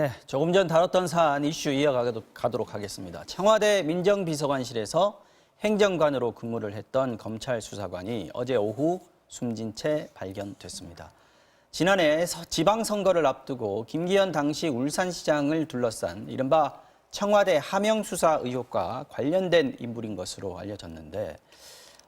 네, 조금 전 다뤘던 사안 이슈 이어가도록 하겠습니다. 청와대 민정비서관실에서 행정관으로 근무를 했던 검찰 수사관이 어제 오후 숨진 채 발견됐습니다. 지난해 지방선거를 앞두고 김기현 당시 울산시장을 둘러싼 이른바 청와대 하명수사 의혹과 관련된 인물인 것으로 알려졌는데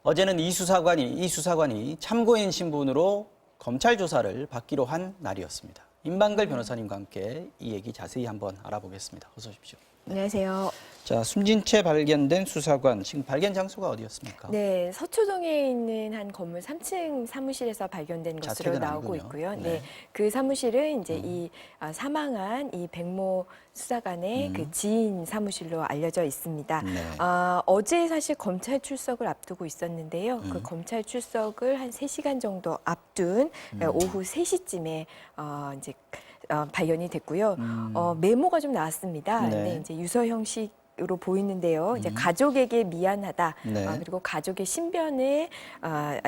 어제는 이 수사관이 참고인 신분으로 검찰 조사를 받기로 한 날이었습니다. 임방글 변호사님과 함께 이 얘기 자세히 한번 알아보겠습니다. 어서 오십시오. 안녕하세요. 자, 숨진 채 발견된 수사관, 지금 발견 장소가 어디였습니까? 네, 서초동에 있는 한 건물 3층 사무실에서 발견된 것으로 나오고 아니군요. 있고요. 네. 네, 그 사무실은 이제 이 사망한 이 백모 수사관의 그 지인 사무실로 알려져 있습니다. 네. 어제 사실 검찰 출석을 앞두고 있었는데요. 그 검찰 출석을 한 3시간 정도 앞둔 오후 3시쯤에 이제 발견이 됐고요. 메모가 좀 나왔습니다. 네. 근데 이제 유서 형식으로 보이는데요. 이제 가족에게 미안하다. 네. 그리고 가족의 신변에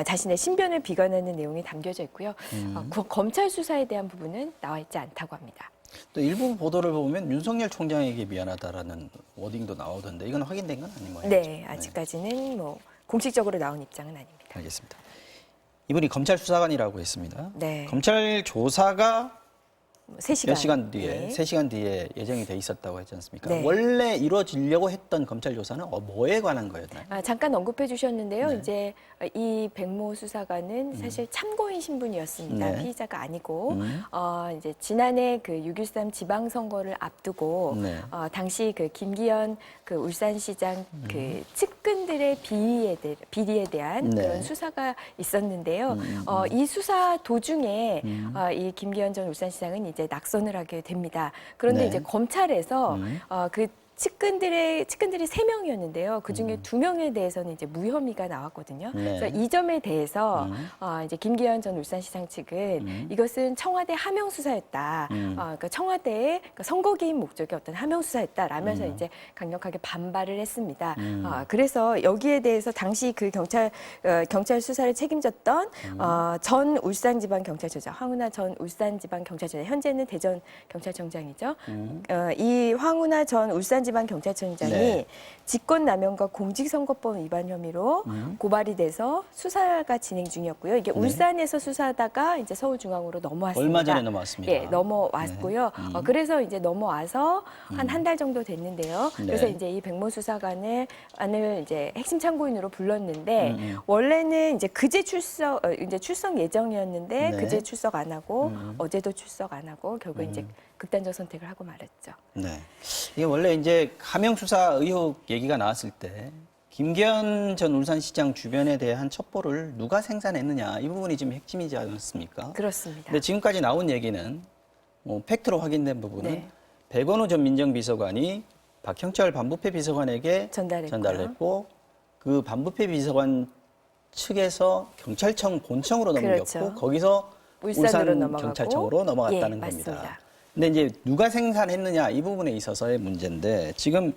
자신의 신변을 비관하는 내용이 담겨져 있고요. 검찰 수사에 대한 부분은 나와 있지 않다고 합니다. 또 일부 보도를 보면 윤석열 총장에게 미안하다라는 워딩도 나오던데 이건 확인된 건 아닌 모양이죠? 네, 아직까지는 뭐 공식적으로 나온 입장은 아닙니다. 알겠습니다. 이분이 검찰 수사관이라고 했습니다. 네. 검찰 조사가 3시간. 몇 시간 뒤에, 네. 3시간 뒤에 예정이 돼 있었다고 했지 않습니까? 네. 원래 이루어지려고 했던 검찰 조사는 뭐에 관한 거였나요? 잠깐 언급해 주셨는데요. 네. 이제 이 백모 수사관은 사실 참고인 신분이었습니다. 네. 피의자가 아니고 이제 지난해 그 6.13 지방선거를 앞두고 네. 당시 그 김기현 그 울산시장 그 측근들의 비리에 대한 네. 그런 수사가 있었는데요. 이 수사 도중에 이 김기현 전 울산시장은 이제 낙선을 하게 됩니다. 그런데 네. 이제 검찰에서 그 측근들이 3명이었는데요. 그 중에 2명에 대해서는 이제 무혐의가 나왔거든요. 네. 그래서 이 점에 대해서 이제 김기현 전 울산시장 측은 이것은 청와대 하명 수사였다. 그러니까 청와대의 선거 개입 목적의 어떤 하명 수사였다라면서 이제 강력하게 반발을 했습니다. 그래서 여기에 대해서 당시 그 경찰 수사를 책임졌던 전 울산지방경찰청장 황운하 전 울산지방경찰청장 현재는 대전 경찰청장이죠. 이 황운하 전 울산지방경찰청장이 네. 직권남용과 공직선거법 위반 혐의로 고발이 돼서 수사가 진행 중이었고요. 이게 울산에서 수사하다가 이제 서울중앙으로 넘어왔습니다. 얼마 전에 넘어왔습니다. 예, 넘어왔고요. 그래서 이제 넘어와서 한 달 정도 됐는데요. 네. 그래서 이제 이 백모 수사관을 이제 핵심 참고인으로 불렀는데 원래는 이제 그제 출석 예정이었는데 네. 그제 출석 안 하고 어제도 출석 안 하고 결국 이제 극단적 선택을 하고 말았죠. 네. 이게 원래 이제 하명 수사 의혹 얘기가 나왔을 때 김기현 전 울산시장 주변에 대한 첩보를 누가 생산했느냐 이 부분이 지금 핵심이지 않습니까? 그렇습니다. 근데 지금까지 나온 얘기는 팩트로 확인된 부분은 네. 백원우 전 민정비서관이 박형철 반부패 비서관에게 전달했고요. 했고 그 반부패 비서관 측에서 경찰청 본청으로 넘겼고 그렇죠. 거기서 울산으로 울산 넘어가고. 경찰청으로 넘어갔다는 예, 겁니다. 맞습니다. 근데 이제 누가 생산했느냐 이 부분에 있어서의 문제인데 지금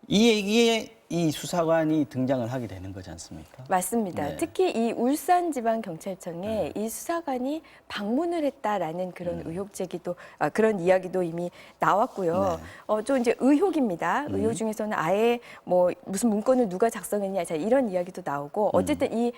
이 얘기에 이 수사관이 등장을 하게 되는 거지 않습니까? 맞습니다. 네. 특히 이 울산지방경찰청에 이 수사관이 방문을 했다라는 그런 의혹 제기도 그런 이야기도 이미 나왔고요. 좀 이제 의혹입니다. 의혹 중에서는 아예 뭐 무슨 문건을 누가 작성했냐, 자 이런 이야기도 나오고 어쨌든 이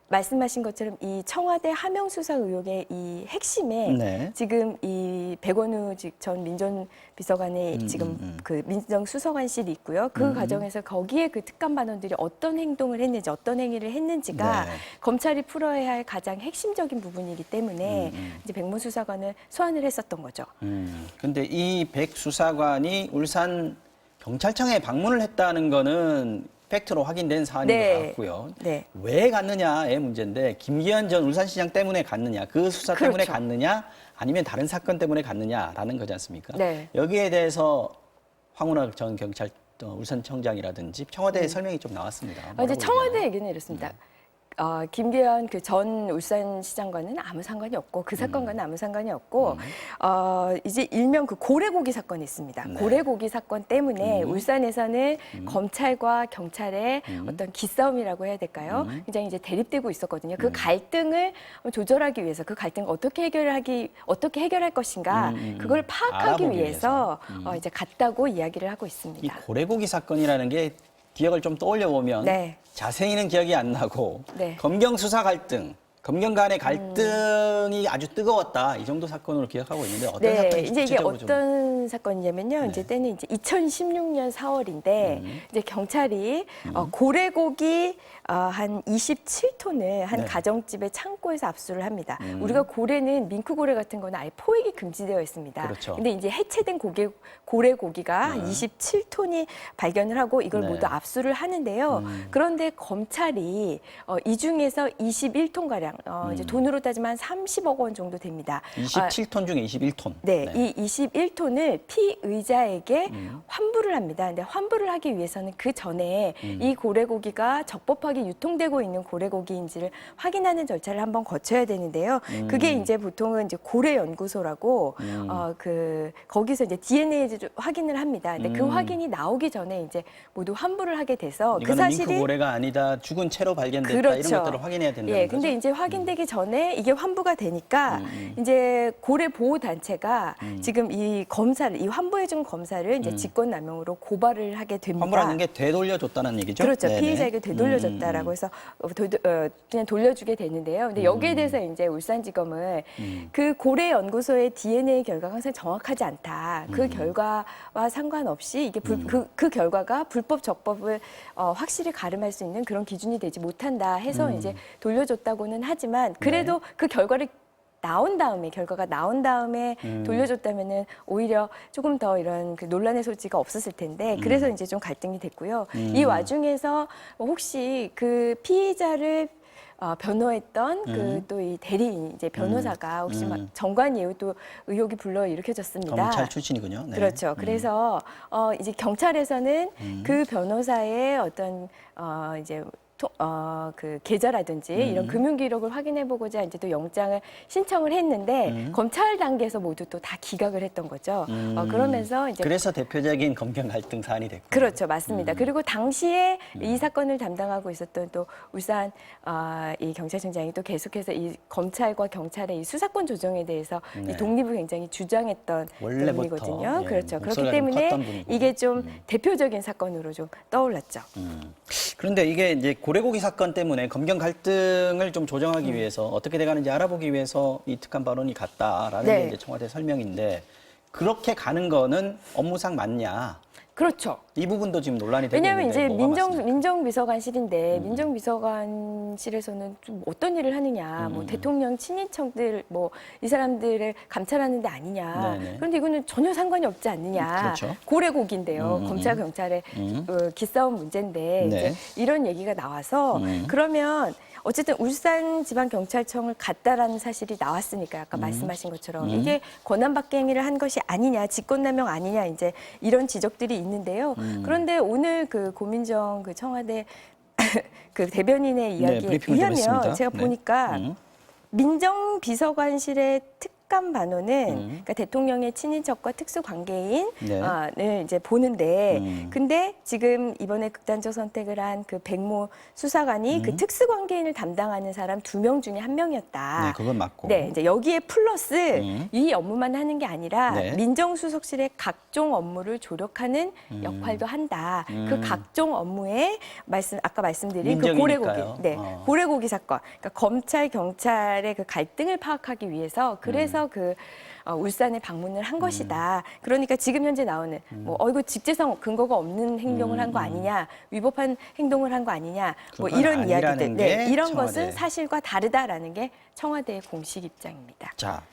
말씀하신 것처럼 이 청와대 하명 수사 의혹의 이 핵심에 네. 지금 이 백원우 전 민정비서관의 지금 그 민정수석관실이 있고요. 그 과정에서 거기에 그 특감반원들이 어떤 행동을 했는지, 어떤 행위를 했는지가 네. 검찰이 풀어야 할 가장 핵심적인 부분이기 때문에 이제 백모 수사관을 소환을 했었던 거죠. 근데 이 백 수사관이 울산 경찰청에 방문을 했다는 거는 팩트로 확인된 사안인 네. 것 같고요. 네. 왜 갔느냐의 문제인데 김기현 전 울산시장 때문에 갔느냐, 그 수사 때문에 그렇죠. 갔느냐, 아니면 다른 사건 때문에 갔느냐라는 거지 않습니까? 네. 여기에 대해서 황운하 전 울산청장이라든지 청와대의 설명이 좀 나왔습니다. 이제 뭐라고 청와대 얘기하나요? 얘기는 이렇습니다. 김계현 그 전 울산시장과는 아무 상관이 없고 그 사건과는 아무 상관이 없고 이제 일명 그 고래고기 사건이 있습니다. 네. 고래고기 사건 때문에 울산에서는 검찰과 경찰의 어떤 기싸움이라고 해야 될까요? 굉장히 이제 대립되고 있었거든요. 그 갈등을 조절하기 위해서 그 갈등을 어떻게 해결할 것인가 그걸 파악하기 알아보기 위해서 이제 갔다고 이야기를 하고 이 있습니다. 고래고기 사건이라는 게 기억을 좀 떠올려 보면 네. 자세히는 기억이 안 나고 네. 검경 수사 갈등, 검경 간의 갈등이 아주 뜨거웠다 이 정도 사건으로 기억하고 있는데 어떤 네, 사건인지 이제 이게 구체적으로 어떤 사건이냐면요. 네. 이제 때는 이제 2016년 4월인데 이제 경찰이 고래고기 한 27톤을 한 네. 가정집의 창고에서 압수를 합니다. 우리가 고래는 밍크고래 같은 거는 아예 포획이 금지되어 있습니다. 그렇죠. 근데 이제 해체된 고래고기가 한 27톤이 발견을 하고 이걸 네. 모두 압수를 하는데요. 그런데 검찰이 이 중에서 21톤가량 이제 돈으로 따지면 한 30억 원 정도 됩니다. 27톤 중에 21톤. 네, 이 21톤을 피의자에게 환불을 합니다. 근데 환불을 하기 위해서는 그 전에 이 고래고기가 적법하게 유통되고 있는 고래고기인지를 확인하는 절차를 한번 거쳐야 되는데요. 그게 이제 보통은 이제 고래연구소라고 거기서 이제 DNA를 확인을 합니다. 근데 그 확인이 나오기 전에 이제 모두 환불을 하게 돼서 그 이거는 사실이 밍크고래가 아니다, 죽은 채로 발견됐다 그렇죠. 이런 것들을 확인해야 된다는 예, 거죠. 근데 이제 확인되기 전에 이게 환부가 되니까 이제 고래 보호 단체가 지금 이 검사를 이 환부해준 검사를 이제 직권남용으로 고발을 하게 됩니다. 환불하는 게 되돌려줬다는 얘기죠? 그렇죠. 네네. 피해자에게 되돌려줬다라고 해서 그냥 돌려주게 되는데요. 근데 여기에 대해서 이제 울산지검은 그 고래 연구소의 DNA 결과가 항상 정확하지 않다. 그 결과와 상관없이 이게 그 결과가 불법 적법을 확실히 가름할 수 있는 그런 기준이 되지 못한다 해서 이제 돌려줬다고는 하지만 그래도 그 결과가 나온 다음에 돌려줬다면은 오히려 조금 더 이런 그 논란의 소지가 없었을 텐데 그래서 이제 좀 갈등이 됐고요. 이 와중에서 혹시 그 피의자를 변호했던 그 또 이 대리인 이제 변호사가 혹시 막 정관예우 또 의혹이 불러 일으켜졌습니다. 검찰 출신이군요. 네. 그렇죠. 그래서 이제 경찰에서는 그 변호사의 어떤 이제 그 계좌라든지 이런 금융 기록을 확인해 보고자 이제 또 영장을 신청을 했는데 검찰 단계에서 모두 또 다 기각을 했던 거죠. 그러면서 이제 그래서 대표적인 검경 갈등 사안이 됐고. 그렇죠, 맞습니다. 그리고 당시에 이 사건을 담당하고 있었던 또 울산 이 경찰청장이 또 계속해서 이 검찰과 경찰의 이 수사권 조정에 대해서 이 독립을 굉장히 주장했던 원래부터, 분이거든요. 예, 그렇죠. 그렇기 목소리가 좀 때문에 컸던 분이고. 이게 좀 대표적인 사건으로 좀 떠올랐죠. 그런데 이게 이제 고래고기 사건 때문에 검경 갈등을 좀 조정하기 위해서 어떻게 돼가는지 알아보기 위해서 이 특감 발언이 갔다라는 네. 게 이제 청와대 설명인데 그렇게 가는 거는 업무상 맞냐? 그렇죠. 이 부분도 지금 논란이 되고 왜냐하면 있는데 이제 뭐가 맞습니까? 민정비서관실인데 민정비서관실에서는 좀 어떤 일을 하느냐, 뭐 대통령 친인척들 뭐 이 사람들을 감찰하는 데 아니냐. 네네. 그런데 이거는 전혀 상관이 없지 않느냐. 그렇죠. 고래고기인데요. 검찰 경찰의 기싸움 문제인데 네. 이제 이런 얘기가 나와서 그러면 어쨌든 울산지방경찰청을 갔다라는 사실이 나왔으니까 아까 말씀하신 것처럼 이게 권한박개 행위를 한 것이 아니냐, 직권남용 아니냐 이제 이런 지적들이 있는데요. 그런데 오늘 그 고민정 그 청와대 그 대변인의 이야기에 브리핑을 좀 의하면 했습니다. 제가 네. 보니까 민정비서관실의 특감 반원은 그러니까 대통령의 친인척과 특수관계인을 네. 이제 보는데 근데 지금 이번에 극단적 선택을 한 그 백모 수사관이 그 특수관계인을 담당하는 사람 2명 중에 1명이었다. 네, 그건 맞고. 네, 이제 여기에 플러스 이 업무만 하는 게 아니라 네. 민정수석실의 각종 업무를 조력하는 역할도 한다. 그 각종 업무에 아까 말씀드린 그 민정이니까요. 고래고기, 네, 고래고기 사건, 그러니까 검찰 경찰의 그 갈등을 파악하기 위해서 그래서 그 울산에 방문을 한 것이다. 그러니까 지금 현재 나오는 이거 직제성 근거가 없는 행동을 한 거 아니냐, 위법한 행동을 한 거 아니냐, 뭐 그건 이런 이야기들, 아니라는 게 네, 이런 청와대. 것은 사실과 다르다라는 게 청와대의 공식 입장입니다. 자,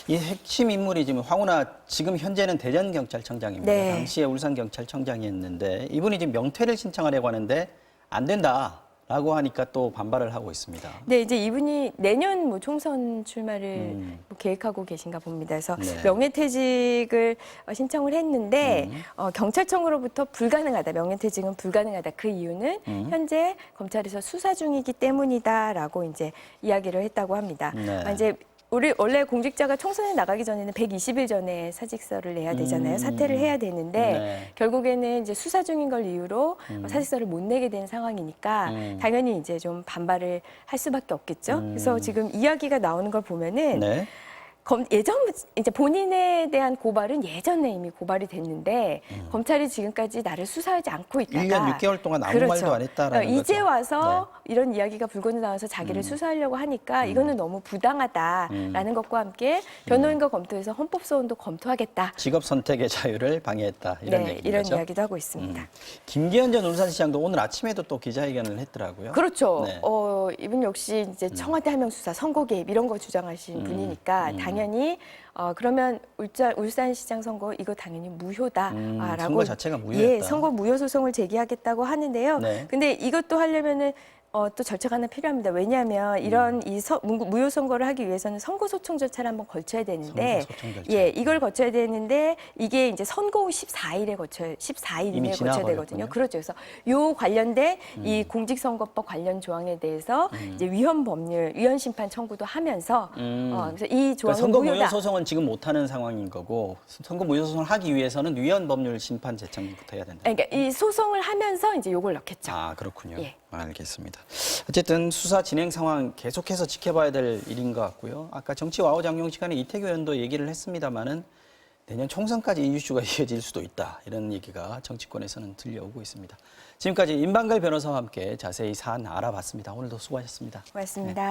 이 핵심 인물이 지금 황운하 지금 현재는 대전경찰청장입니다. 네. 당시에 울산경찰청장이었는데 이분이 지금 명퇴를 신청하려고 하는데 안 된다. 라고 하니까 또 반발을 하고 있습니다. 네, 이제 이분이 내년 뭐 총선 출마를 뭐 계획하고 계신가 봅니다. 그래서 네. 명예퇴직을 신청을 했는데 경찰청으로부터 불가능하다, 명예퇴직은 불가능하다. 그 이유는 현재 검찰에서 수사 중이기 때문이다라고 이제 이야기를 했다고 합니다. 네. 이제 우리 원래 공직자가 총선에 나가기 전에는 120일 전에 사직서를 내야 되잖아요. 사퇴를 해야 되는데 네. 결국에는 이제 수사 중인 걸 이유로 사직서를 못 내게 된 상황이니까 당연히 이제 좀 반발을 할 수밖에 없겠죠. 그래서 지금 이야기가 나오는 걸 보면은 네. 예전 이제 본인에 대한 고발은 예전에 이미 고발이 됐는데 검찰이 지금까지 나를 수사하지 않고 있다가 1년 6개월 동안 아무 그렇죠. 말도 안 했다라는 이제 거죠. 와서 이런 이야기가 불거져 나와서 자기를 수사하려고 하니까 이거는 너무 부당하다라는 것과 함께 변호인과 검토해서 헌법소원도 검토하겠다. 직업 선택의 자유를 방해했다 이런 네, 얘기인 이런 거죠. 이야기도 하고 있습니다. 김기현 전 울산시장도 오늘 아침에도 또 기자회견을 했더라고요. 그렇죠. 네. 이분 역시 이제 청와대 하명 수사, 선거 개입 이런 거 주장하신 분이니까 당연히 그러면 울산시장 선거 이거 당연히 무효다라고 선거 자체가 무효였다. 예, 선거 무효 소송을 제기하겠다고 하는데요. 네. 근데 이것도 하려면은 또 절차가 하나 필요합니다. 왜냐하면 이런 무효 선거를 하기 위해서는 선거 소청 절차를 한번 거쳐야 되는데, 선거 소청 절차. 예, 이걸 거쳐야 되는데 이게 이제 선거 후 14일 이미 이내에 거쳐야 되거든요. 지나버렸군요. 그렇죠. 그래서 요 관련된 이 공직선거법 관련 조항에 대해서 이제 위헌 심판 청구도 하면서 그래서 이 그러니까 조항은 선거 무효 무효다. 소송은 지금 못하는 상황인 거고 선거 무효 소송을 하기 위해서는 위헌 법률 심판 제청부터 해야 된다. 그러니까 이 소송을 하면서 이제 요걸 넣겠죠. 아 그렇군요. 예. 알겠습니다. 어쨌든 수사 진행 상황 계속해서 지켜봐야 될 일인 것 같고요. 아까 정치 와우 장룡 시간에 이태규 의원도 얘기를 했습니다마는 내년 총선까지 이 이슈가 이어질 수도 있다 이런 얘기가 정치권에서는 들려오고 있습니다. 지금까지 임방글 변호사와 함께 자세히 사안 알아봤습니다. 오늘도 수고하셨습니다. 고맙습니다.